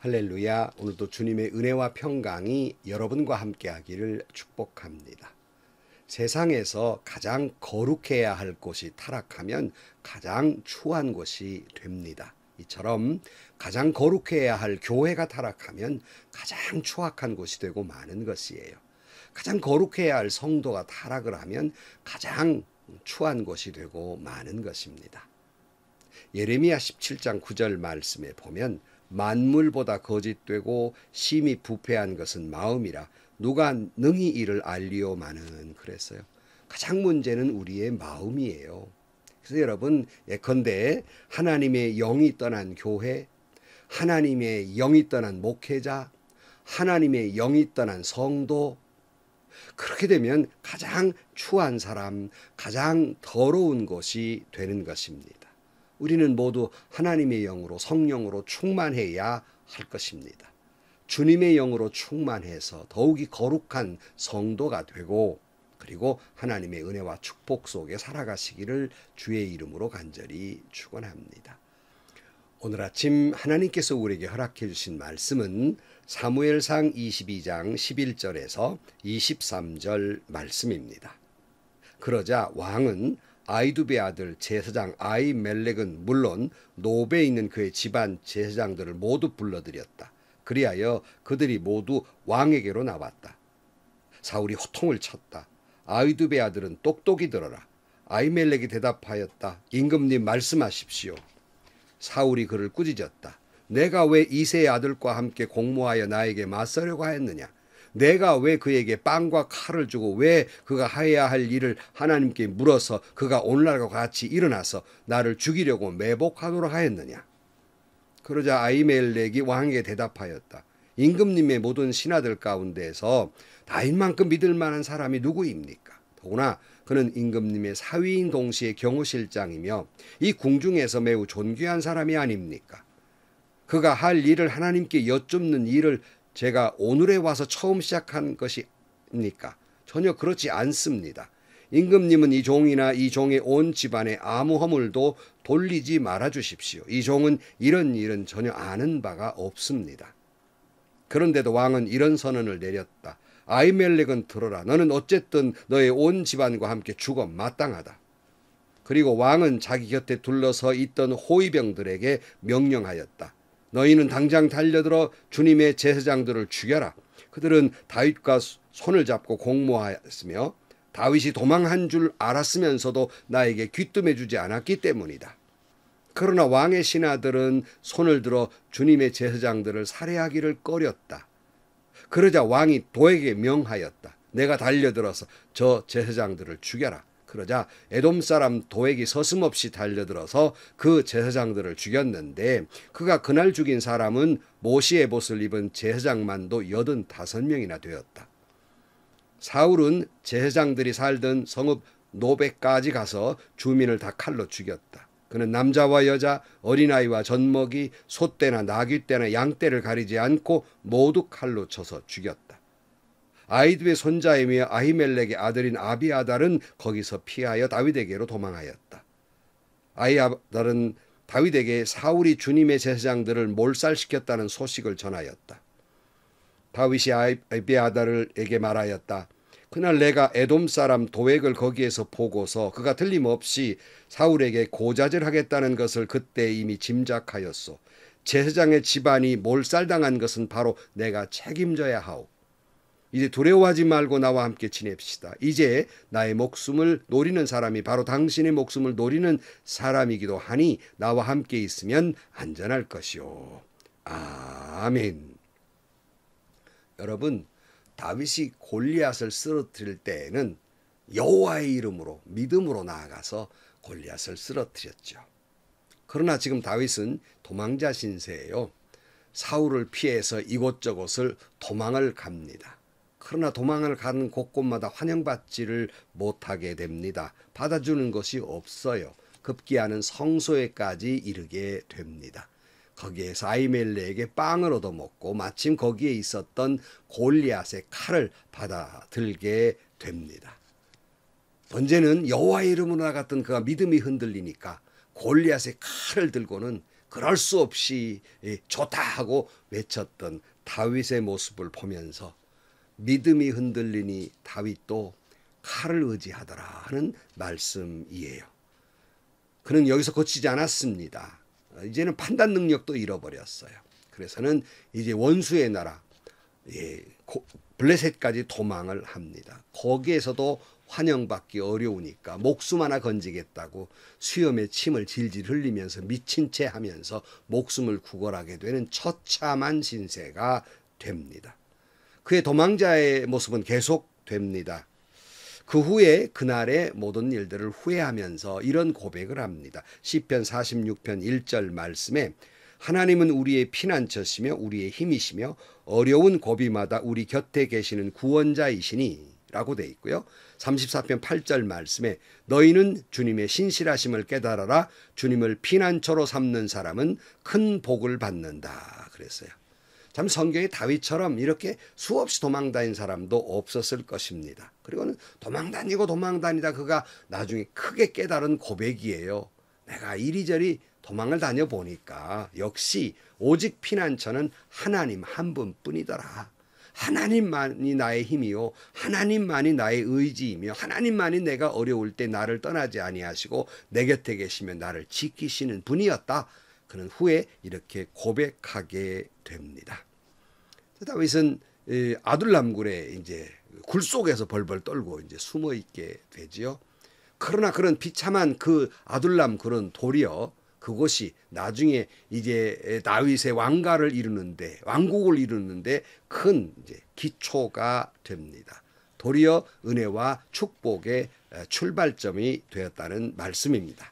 할렐루야. 오늘도 주님의 은혜와 평강이 여러분과 함께 하기를 축복합니다. 세상에서 가장 거룩해야 할 곳이 타락하면 가장 추한 곳이 됩니다. 이처럼 가장 거룩해야 할 교회가 타락하면 가장 추악한 곳이 되고 마는 것이에요. 가장 거룩해야 할 성도가 타락을 하면 가장 추한 곳이 되고 마는 것입니다. 예레미야 17장 9절 말씀에 보면 만물보다 거짓되고 심히 부패한 것은 마음이라 누가 능히 이를 알리오마는 그랬어요. 가장 문제는 우리의 마음이에요. 그래서 여러분 예컨대 하나님의 영이 떠난 교회, 하나님의 영이 떠난 목회자, 하나님의 영이 떠난 성도, 그렇게 되면 가장 추한 사람, 가장 더러운 것이 되는 것입니다. 우리는 모두 하나님의 영으로 성령으로 충만해야 할 것입니다. 주님의 영으로 충만해서 더욱이 거룩한 성도가 되고 그리고 하나님의 은혜와 축복 속에 살아가시기를 주의 이름으로 간절히 축원합니다. 오늘 아침 하나님께서 우리에게 허락해 주신 말씀은 사무엘상 22장 11절에서 23절 말씀입니다. 그러자 왕은 아이두베 아들 제사장 아히멜렉은 물론 노베에 있는 그의 집안 제사장들을 모두 불러들였다. 그리하여 그들이 모두 왕에게로 나왔다. 사울이 호통을 쳤다. 아히두베 아들은 똑똑히 들어라. 아히멜렉이 대답하였다. 임금님 말씀하십시오. 사울이 그를 꾸짖었다. 내가 왜 이새의 아들과 함께 공모하여 나에게 맞서려고 하였느냐? 내가 왜 그에게 빵과 칼을 주고 왜 그가 해야 할 일을 하나님께 물어서 그가 오늘날과 같이 일어나서 나를 죽이려고 매복하도록 하였느냐? 그러자 아히멜렉이 왕에게 대답하였다. 임금님의 모든 신하들 가운데에서 다윗만큼 믿을 만한 사람이 누구입니까? 더구나 그는 임금님의 사위인 동시에 경호실장이며 이 궁중에서 매우 존귀한 사람이 아닙니까? 그가 할 일을 하나님께 여쭙는 일을 제가 오늘에 와서 처음 시작한 것입니까? 전혀 그렇지 않습니다. 임금님은 이 종이나 이 종의 온 집안에 아무 허물도 돌리지 말아 주십시오. 이 종은 이런 일은 전혀 아는 바가 없습니다. 그런데도 왕은 이런 선언을 내렸다. 아히멜렉은 들어라. 너는 어쨌든 너의 온 집안과 함께 죽어 마땅하다. 그리고 왕은 자기 곁에 둘러서 있던 호위병들에게 명령하였다. 너희는 당장 달려들어 주님의 제사장들을 죽여라. 그들은 다윗과 손을 잡고 공모하였으며 다윗이 도망한 줄 알았으면서도 나에게 귀뜸해 주지 않았기 때문이다. 그러나 왕의 신하들은 손을 들어 주님의 제사장들을 살해하기를 꺼렸다. 그러자 왕이 도에게 명하였다. 내가 달려들어서 저 제사장들을 죽여라. 그러자 에돔 사람 도액이 서슴없이 달려들어서 그 제사장들을 죽였는데 그가 그날 죽인 사람은 모시의 옷을 입은 제사장만도 85명이나 되었다. 사울은 제사장들이 살던 성읍 노베까지 가서 주민을 다 칼로 죽였다. 그는 남자와 여자, 어린아이와 젖먹이, 소떼나 나귀떼나 양떼를 가리지 않고 모두 칼로 쳐서 죽였다. 아히두의 손자이며 아히멜렉의 아들인 아비아달은 거기서 피하여 다윗에게로 도망하였다. 아히아달은 다윗에게 사울이 주님의 제사장들을 몰살시켰다는 소식을 전하였다. 다윗이 아비아달에게 말하였다. 그날 내가 에돔 사람 도액을 거기에서 보고서 그가 틀림없이 사울에게 고자질하겠다는 것을 그때 이미 짐작하였소. 제사장의 집안이 몰살당한 것은 바로 내가 책임져야 하오. 이제 두려워하지 말고 나와 함께 지냅시다. 이제 나의 목숨을 노리는 사람이 바로 당신의 목숨을 노리는 사람이기도 하니 나와 함께 있으면 안전할 것이오. 아멘. 여러분, 다윗이 골리앗을 쓰러뜨릴 때에는 여호와의 이름으로 믿음으로 나아가서 골리앗을 쓰러뜨렸죠. 그러나 지금 다윗은 도망자 신세예요. 사울을 피해서 이곳저곳을 도망을 갑니다. 그러나 도망을 가는 곳곳마다 환영받지를 못하게 됩니다. 받아주는 것이 없어요. 급기야는 성소에까지 이르게 됩니다. 거기에서 아히멜렉에게 빵을 얻어먹고 마침 거기에 있었던 골리앗의 칼을 받아들게 됩니다. 언제는 여호와의 이름으로 나갔던 그가 믿음이 흔들리니까 골리앗의 칼을 들고는 그럴 수 없이 좋다 하고 외쳤던 다윗의 모습을 보면서 믿음이 흔들리니 다윗도 칼을 의지하더라 하는 말씀이에요. 그는 여기서 그치지 않았습니다. 이제는 판단 능력도 잃어버렸어요. 그래서는 이제 원수의 나라 블레셋까지 도망을 합니다. 거기에서도 환영받기 어려우니까 목숨 하나 건지겠다고 수염에 침을 질질 흘리면서 미친 채 하면서 목숨을 구걸하게 되는 처참한 신세가 됩니다. 그의 도망자의 모습은 계속됩니다. 그 후에 그날의 모든 일들을 후회하면서 이런 고백을 합니다. 시편 46편 1절 말씀에 하나님은 우리의 피난처시며 우리의 힘이시며 어려운 고비마다 우리 곁에 계시는 구원자이시니 라고 되어 있고요. 34편 8절 말씀에 너희는 주님의 신실하심을 깨달아라. 주님을 피난처로 삼는 사람은 큰 복을 받는다 그랬어요. 참 성경에 다윗처럼 이렇게 수없이 도망다닌 사람도 없었을 것입니다. 그리고는 도망다니다 그가 나중에 크게 깨달은 고백이에요. 내가 이리저리 도망을 다녀보니까 역시 오직 피난처는 하나님 한 분뿐이더라. 하나님만이 나의 힘이요 하나님만이 나의 의지이며 하나님만이 내가 어려울 때 나를 떠나지 아니하시고 내 곁에 계시며 나를 지키시는 분이었다. 그는 후에 이렇게 고백하게 됩니다. 다윗은 아둘람 굴에 이제 굴 속에서 벌벌 떨고 이제 숨어 있게 되지요. 그러나 그런 비참한 그 아둘람 굴은 도리어 그곳이 나중에 이제 다윗의 왕국을 이루는데 큰 이제 기초가 됩니다. 도리어 은혜와 축복의 출발점이 되었다는 말씀입니다.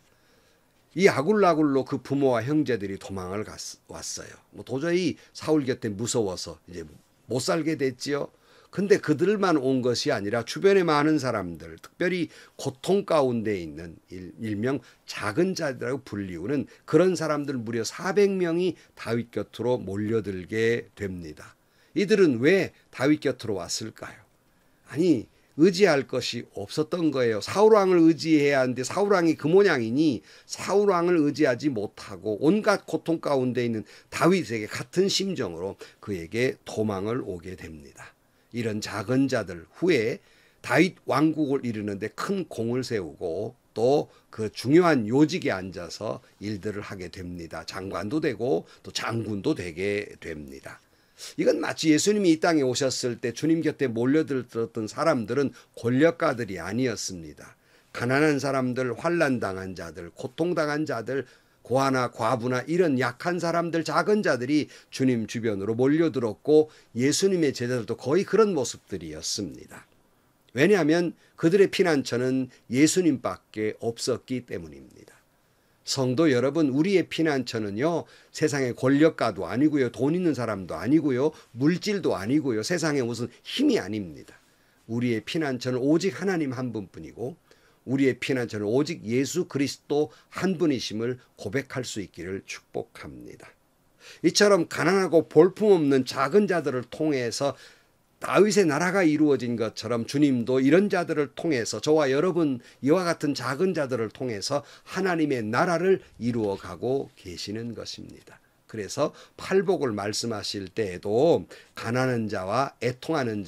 이 아굴라굴로 그 부모와 형제들이 도망을 왔어요. 도저히 사울 곁에 무서워서 이제 못 살게 됐지요. 근데 그들만 온 것이 아니라 주변에 많은 사람들, 특별히 고통 가운데 있는 일명 작은 자들이라고 불리우는 그런 사람들 무려 400명이 다윗 곁으로 몰려들게 됩니다. 이들은 왜 다윗 곁으로 왔을까요? 아니, 의지할 것이 없었던 거예요. 사울왕을 의지해야 하는데 사울왕이 그 모양이니 사울왕을 의지하지 못하고 온갖 고통 가운데 있는 다윗에게 같은 심정으로 그에게 도망을 오게 됩니다. 이런 작은 자들 후에 다윗 왕국을 이루는데 큰 공을 세우고 또 그 중요한 요직에 앉아서 일들을 하게 됩니다. 장관도 되고 또 장군도 되게 됩니다. 이건 마치 예수님이 이 땅에 오셨을 때 주님 곁에 몰려들었던 사람들은 권력가들이 아니었습니다. 가난한 사람들, 환난당한 자들, 고통당한 자들, 고아나 과부나 이런 약한 사람들, 작은 자들이 주님 주변으로 몰려들었고 예수님의 제자들도 거의 그런 모습들이었습니다. 왜냐하면 그들의 피난처는 예수님밖에 없었기 때문입니다. 성도 여러분, 우리의 피난처는요, 세상의 권력가도 아니고요, 돈 있는 사람도 아니고요, 물질도 아니고요, 세상에 무슨 힘이 아닙니다. 우리의 피난처는 오직 하나님 한 분뿐이고 우리의 피난처는 오직 예수 그리스도 한 분이심을 고백할 수 있기를 축복합니다. 이처럼 가난하고 볼품없는 작은 자들을 통해서 다윗의 나라가 이루어진 것처럼 주님도 이런 자들을 통해서 저와 여러분 이와 같은 작은 자들을 통해서 하나님의 나라를 이루어가고 계시는 것입니다. 그래서 팔복을 말씀하실 때에도 가난한 자와 애통하는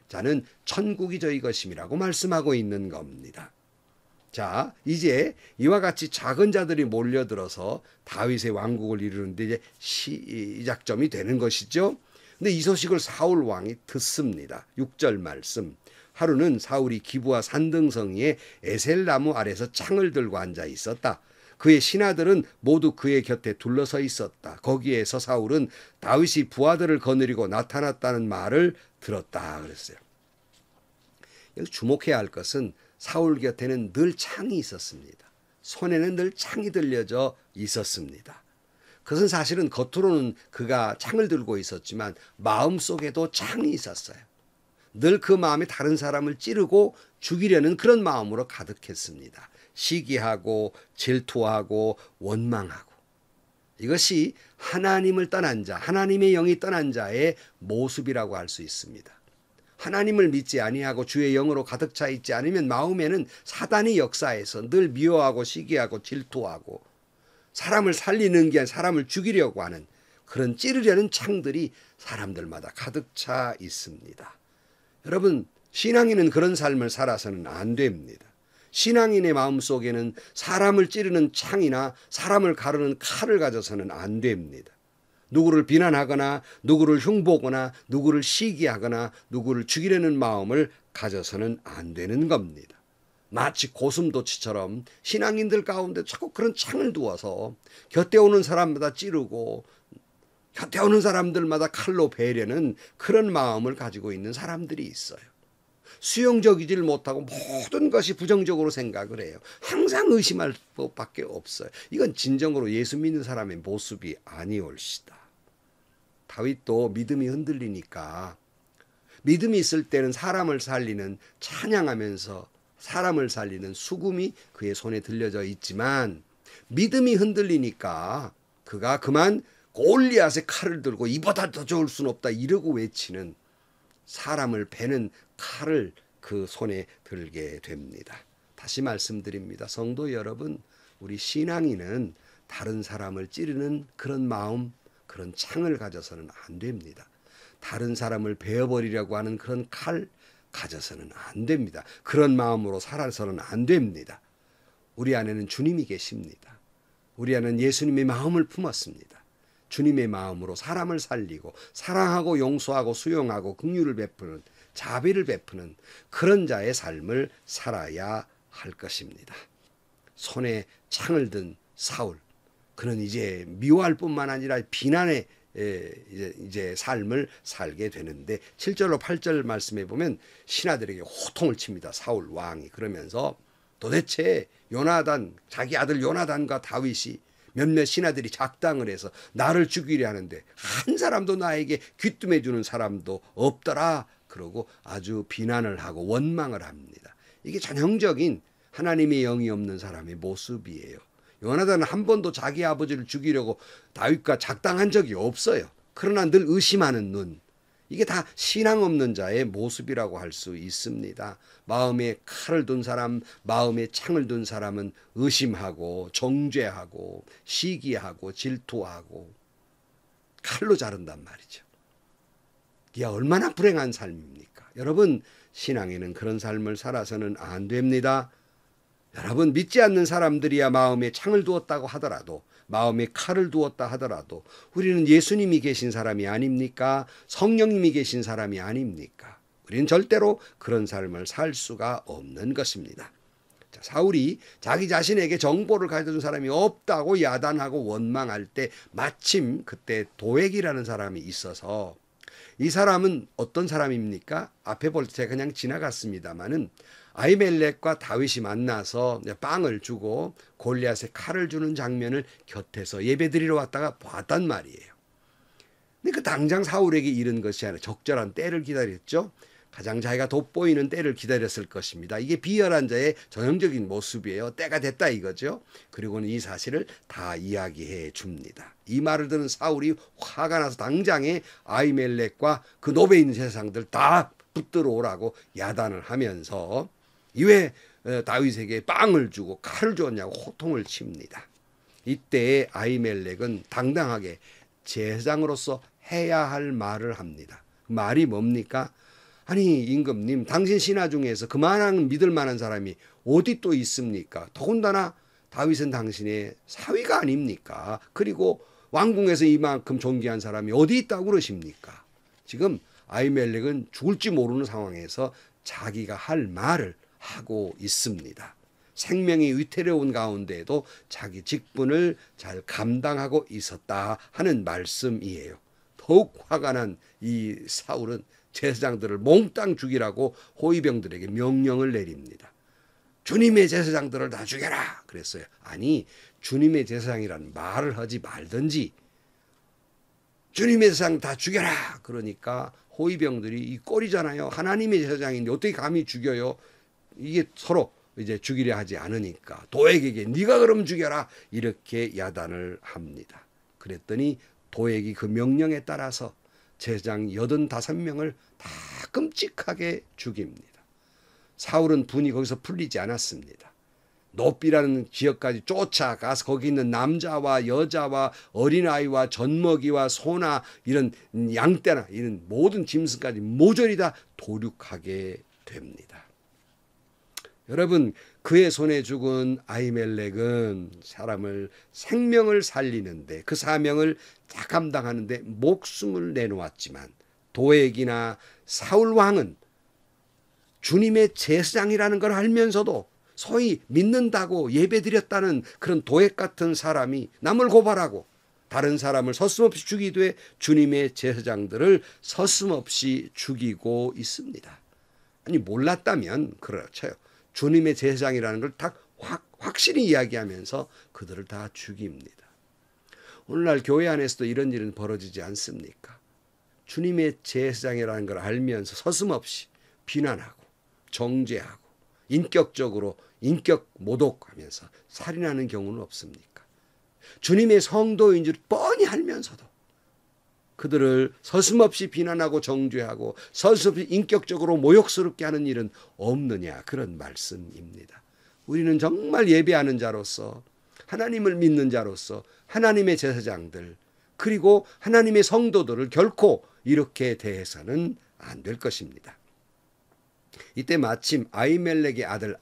자는 천국이 저희 것임이라고 말씀하고 있는 겁니다. 자, 이제 이와 같이 작은 자들이 몰려들어서 다윗의 왕국을 이루는데 이제 시작점이 되는 것이죠. 근데 이 소식을 사울 왕이 듣습니다. 6절 말씀. 하루는 사울이 기브와 산등성이에 에셀나무 아래서 창을 들고 앉아 있었다. 그의 신하들은 모두 그의 곁에 둘러서 있었다. 거기에서 사울은 다윗이 부하들을 거느리고 나타났다는 말을 들었다 그랬어요. 여기 주목해야 할 것은 사울 곁에는 늘 창이 있었습니다. 손에는 늘 창이 들려져 있었습니다. 그것은 사실은 겉으로는 그가 창을 들고 있었지만 마음속에도 창이 있었어요. 늘 그 마음에 다른 사람을 찌르고 죽이려는 그런 마음으로 가득했습니다. 시기하고 질투하고 원망하고. 이것이 하나님을 떠난 자, 하나님의 영이 떠난 자의 모습이라고 할 수 있습니다. 하나님을 믿지 아니하고 주의 영으로 가득 차 있지 않으면 마음에는 사단의 역사에서 늘 미워하고 시기하고 질투하고 사람을 살리는 게 아니라 사람을 죽이려고 하는 그런 찌르려는 창들이 사람들마다 가득 차 있습니다. 여러분, 신앙인은 그런 삶을 살아서는 안 됩니다. 신앙인의 마음속에는 사람을 찌르는 창이나 사람을 가르는 칼을 가져서는 안 됩니다. 누구를 비난하거나 누구를 흉보거나 누구를 시기하거나 누구를 죽이려는 마음을 가져서는 안 되는 겁니다. 마치 고슴도치처럼 신앙인들 가운데 자꾸 그런 창을 두어서 곁에 오는 사람마다 찌르고 곁에 오는 사람들마다 칼로 베려는 그런 마음을 가지고 있는 사람들이 있어요. 수용적이질 못하고 모든 것이 부정적으로 생각을 해요. 항상 의심할 법밖에 없어요. 이건 진정으로 예수 믿는 사람의 모습이 아니올시다. 다윗도 믿음이 흔들리니까 믿음이 있을 때는 사람을 살리는 찬양하면서 사람을 살리는 수금이 그의 손에 들려져 있지만 믿음이 흔들리니까 그가 그만 골리앗의 칼을 들고 이보다 더 좋을 수는 없다 이러고 외치는 사람을 베는 칼을 그 손에 들게 됩니다. 다시 말씀드립니다. 성도 여러분, 우리 신앙인은 다른 사람을 찌르는 그런 마음, 그런 창을 가져서는 안 됩니다. 다른 사람을 베어버리려고 하는 그런 칼 가져서는 안 됩니다. 그런 마음으로 살아서는 안 됩니다. 우리 안에는 주님이 계십니다. 우리 안에는 예수님의 마음을 품었습니다. 주님의 마음으로 사람을 살리고 사랑하고 용서하고 수용하고 긍휼을 베푸는 자비를 베푸는 그런 자의 삶을 살아야 할 것입니다. 손에 창을 든 사울, 그는 이제 미워할 뿐만 아니라 비난의 이제 삶을 살게 되는데 7절로 8절 말씀에 보면 신하들에게 호통을 칩니다. 사울 왕이. 그러면서 도대체 요나단, 자기 아들 요나단과 다윗이 몇몇 신하들이 작당을 해서 나를 죽이려 하는데 한 사람도 나에게 귀뜸해 주는 사람도 없더라. 그러고 아주 비난을 하고 원망을 합니다. 이게 전형적인 하나님의 영이 없는 사람의 모습이에요. 요나단은 한 번도 자기 아버지를 죽이려고 다윗과 작당한 적이 없어요. 그러나 늘 의심하는 눈. 이게 다 신앙 없는 자의 모습이라고 할 수 있습니다. 마음에 칼을 둔 사람, 마음에 창을 둔 사람은 의심하고 정죄하고 시기하고 질투하고 칼로 자른단 말이죠. 이게 얼마나 불행한 삶입니까? 여러분, 신앙에는 그런 삶을 살아서는 안 됩니다. 여러분, 믿지 않는 사람들이야 마음에 창을 두었다고 하더라도, 마음에 칼을 두었다 하더라도 우리는 예수님이 계신 사람이 아닙니까? 성령님이 계신 사람이 아닙니까? 우리는 절대로 그런 삶을 살 수가 없는 것입니다. 자, 사울이 자기 자신에게 정보를 가져준 사람이 없다고 야단하고 원망할 때 마침 그때 도액이라는 사람이 있어서, 이 사람은 어떤 사람입니까? 앞에 볼 때 제가 그냥 지나갔습니다마는 아히멜렉과 다윗이 만나서 빵을 주고 골리앗에 칼을 주는 장면을 곁에서 예배드리러 왔다가 봤단 말이에요. 근데 그 당장 사울에게 이른 것이 아니라 적절한 때를 기다렸죠. 가장 자기가 돋보이는 때를 기다렸을 것입니다. 이게 비열한 자의 전형적인 모습이에요. 때가 됐다 이거죠. 그리고는 이 사실을 다 이야기해 줍니다. 이 말을 들은 사울이 화가 나서 당장에 아히멜렉과 그 노베 있는 세상들 다 붙들어 오라고 야단을 하면서 이왜 다윗에게 빵을 주고 칼을 줬냐고 호통을 칩니다. 이때 아히멜렉은 당당하게 제사장으로서 해야 할 말을 합니다. 말이 뭡니까? 아니 임금님, 당신 신하 중에서 그만한 믿을 만한 사람이 어디 또 있습니까? 더군다나 다윗은 당신의 사위가 아닙니까? 그리고 왕궁에서 이만큼 존귀한 사람이 어디 있다고 그러십니까? 지금 아히멜렉은 죽을지 모르는 상황에서 자기가 할 말을 하고 있습니다. 생명이 위태로운 가운데에도 자기 직분을 잘 감당하고 있었다 하는 말씀이에요. 더욱 화가 난 이 사울은 제사장들을 몽땅 죽이라고 호위병들에게 명령을 내립니다. 주님의 제사장들을 다 죽여라 그랬어요. 아니, 주님의 제사장이라는 말을 하지 말든지 주님의 제사장 다 죽여라 그러니까 호위병들이 이 꼴이잖아요. 하나님의 제사장인데 어떻게 감히 죽여요? 이게 서로 이제 죽이려 하지 않으니까 도액에게 네가 그럼 죽여라 이렇게 야단을 합니다. 그랬더니 도액이 그 명령에 따라서 제사장 85명을 다 끔찍하게 죽입니다. 사울은 분이 거기서 풀리지 않았습니다. 노비라는 지역까지 쫓아가서 거기 있는 남자와 여자와 어린아이와 젖먹이와 소나 이런 양떼나 이런 모든 짐승까지 모조리 다 도륙하게 됩니다. 여러분, 그의 손에 죽은 아히멜렉은 사람을 생명을 살리는데 그 사명을 다 감당하는데 목숨을 내놓았지만 도액이나 사울 왕은 주님의 제사장이라는 걸 알면서도 소위 믿는다고 예배드렸다는 그런 도액 같은 사람이 남을 고발하고 다른 사람을 서슴없이 죽이되 주님의 제사장들을 서슴없이 죽이고 있습니다. 아니 몰랐다면 그렇죠. 주님의 제사장이라는 걸 다 확실히 이야기하면서 그들을 다 죽입니다. 오늘날 교회 안에서도 이런 일은 벌어지지 않습니까? 주님의 제사장이라는 걸 알면서 서슴없이 비난하고 정죄하고 인격적으로 인격 모독하면서 살인하는 경우는 없습니까? 주님의 성도인 줄 뻔히 알면서도 그들을 서슴없이 비난하고 정죄하고 서슴없이 인격적으로 모욕스럽게 하는 일은 없느냐, 그런 말씀입니다. 우리는 정말 예배하는 자로서 하나님을 믿는 자로서 하나님의 제사장들 그리고 하나님의 성도들을 결코 이렇게 대해서는 안 될 것입니다. 이때 마침 아히멜렉의 아들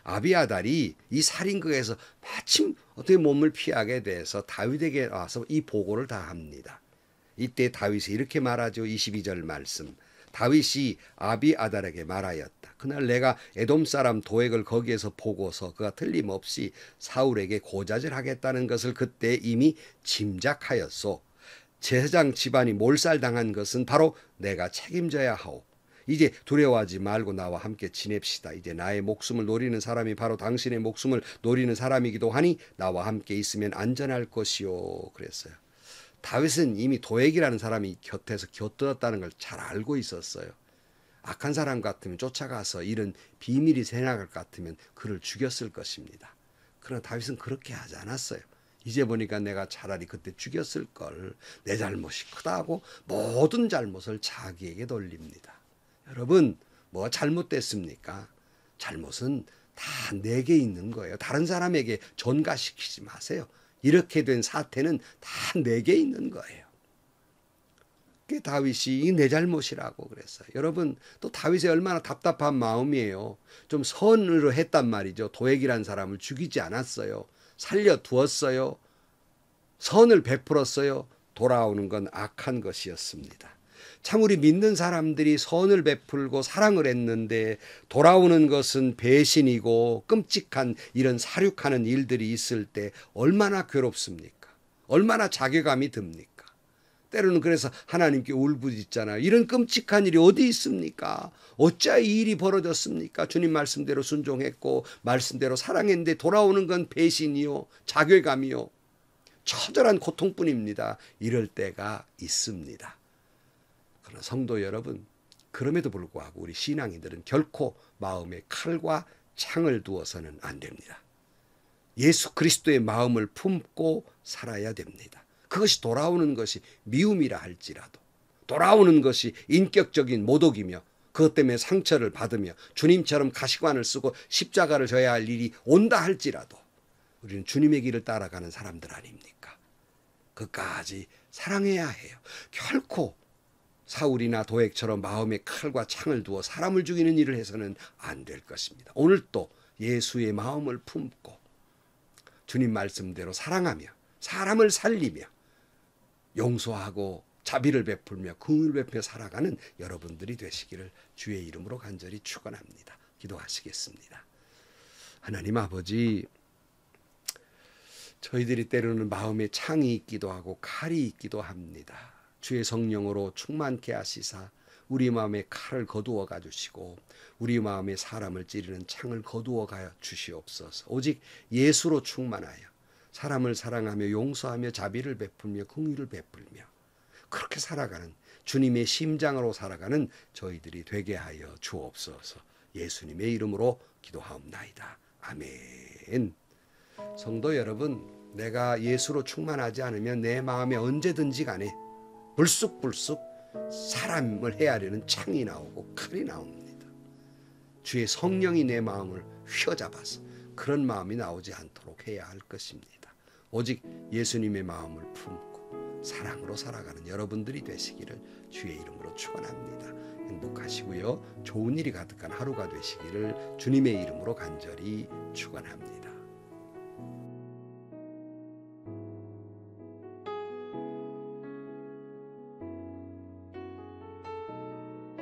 아비아달이 이 살인극에서 마침 어떻게 몸을 피하게 돼서 다윗에게 와서 이 보고를 다 합니다. 이때 다윗이 이렇게 말하죠. 22절 말씀. 다윗이 아비아달에게 말하였다. 그날 내가 에돔 사람 도액을 거기에서 보고서 그가 틀림없이 사울에게 고자질하겠다는 것을 그때 이미 짐작하였소. 제사장 집안이 몰살당한 것은 바로 내가 책임져야 하오. 이제 두려워하지 말고 나와 함께 지냅시다. 이제 나의 목숨을 노리는 사람이 바로 당신의 목숨을 노리는 사람이기도 하니 나와 함께 있으면 안전할 것이요. 그랬어요. 다윗은 이미 도액이라는 사람이 곁에서 곁들었다는 걸 잘 알고 있었어요. 악한 사람 같으면 쫓아가서 이런 비밀이 새나갈 것 같으면 그를 죽였을 것입니다. 그러나 다윗은 그렇게 하지 않았어요. 이제 보니까 내가 차라리 그때 죽였을 걸, 내 잘못이 크다고 모든 잘못을 자기에게 돌립니다. 여러분, 뭐 잘못됐습니까? 잘못은 다 내게 있는 거예요. 다른 사람에게 전가시키지 마세요. 이렇게 된 사태는 다 내게 있는 거예요. 그게 다윗이 내 잘못이라고 그랬어요. 여러분, 또 다윗이 얼마나 답답한 마음이에요. 좀 선으로 했단 말이죠. 도액이라는 사람을 죽이지 않았어요. 살려두었어요. 선을 베풀었어요. 돌아오는 건 악한 것이었습니다. 참 우리 믿는 사람들이 선을 베풀고 사랑을 했는데 돌아오는 것은 배신이고 끔찍한 이런 사륙하는 일들이 있을 때 얼마나 괴롭습니까? 얼마나 자괴감이 듭니까? 때로는 그래서 하나님께 울부짖잖아요. 이런 끔찍한 일이 어디 있습니까? 어찌 이 일이 벌어졌습니까? 주님 말씀대로 순종했고 말씀대로 사랑했는데 돌아오는 건 배신이요, 자괴감이요, 처절한 고통뿐입니다. 이럴 때가 있습니다. 그러나 성도 여러분, 그럼에도 불구하고 우리 신앙인들은 결코 마음에 칼과 창을 두어서는 안 됩니다. 예수 그리스도의 마음을 품고 살아야 됩니다. 그것이 돌아오는 것이 미움이라 할지라도, 돌아오는 것이 인격적인 모독이며 그것 때문에 상처를 받으며 주님처럼 가시관을 쓰고 십자가를 져야 할 일이 온다 할지라도 우리는 주님의 길을 따라가는 사람들 아닙니까? 끝까지 사랑해야 해요. 결코 사울이나 도액처럼 마음에 칼과 창을 두어 사람을 죽이는 일을 해서는 안 될 것입니다. 오늘 또 예수의 마음을 품고 주님 말씀대로 사랑하며 사람을 살리며 용서하고 자비를 베풀며 긍휼을 베풀며 살아가는 여러분들이 되시기를 주의 이름으로 간절히 축원합니다. 기도하시겠습니다. 하나님 아버지, 저희들이 때로는 마음에 창이 있기도 하고 칼이 있기도 합니다. 주의 성령으로 충만케 하시사 우리 마음에 칼을 거두어 가주시고 우리 마음에 사람을 찌르는 창을 거두어 가 주시옵소서. 오직 예수로 충만하여 사람을 사랑하며 용서하며 자비를 베풀며 긍휼을 베풀며 그렇게 살아가는 주님의 심장으로 살아가는 저희들이 되게 하여 주옵소서. 예수님의 이름으로 기도하옵나이다. 아멘. 성도 여러분, 내가 예수로 충만하지 않으면 내 마음에 언제든지 간에 불쑥불쑥 사람을 헤아리는 창이 나오고 칼이 나옵니다. 주의 성령이 내 마음을 휘어잡아서 그런 마음이 나오지 않도록 해야 할 것입니다. 오직 예수님의 마음을 품고 사랑으로 살아가는 여러분들이 되시기를 주의 이름으로 축원합니다. 행복하시고요. 좋은 일이 가득한 하루가 되시기를 주님의 이름으로 간절히 축원합니다.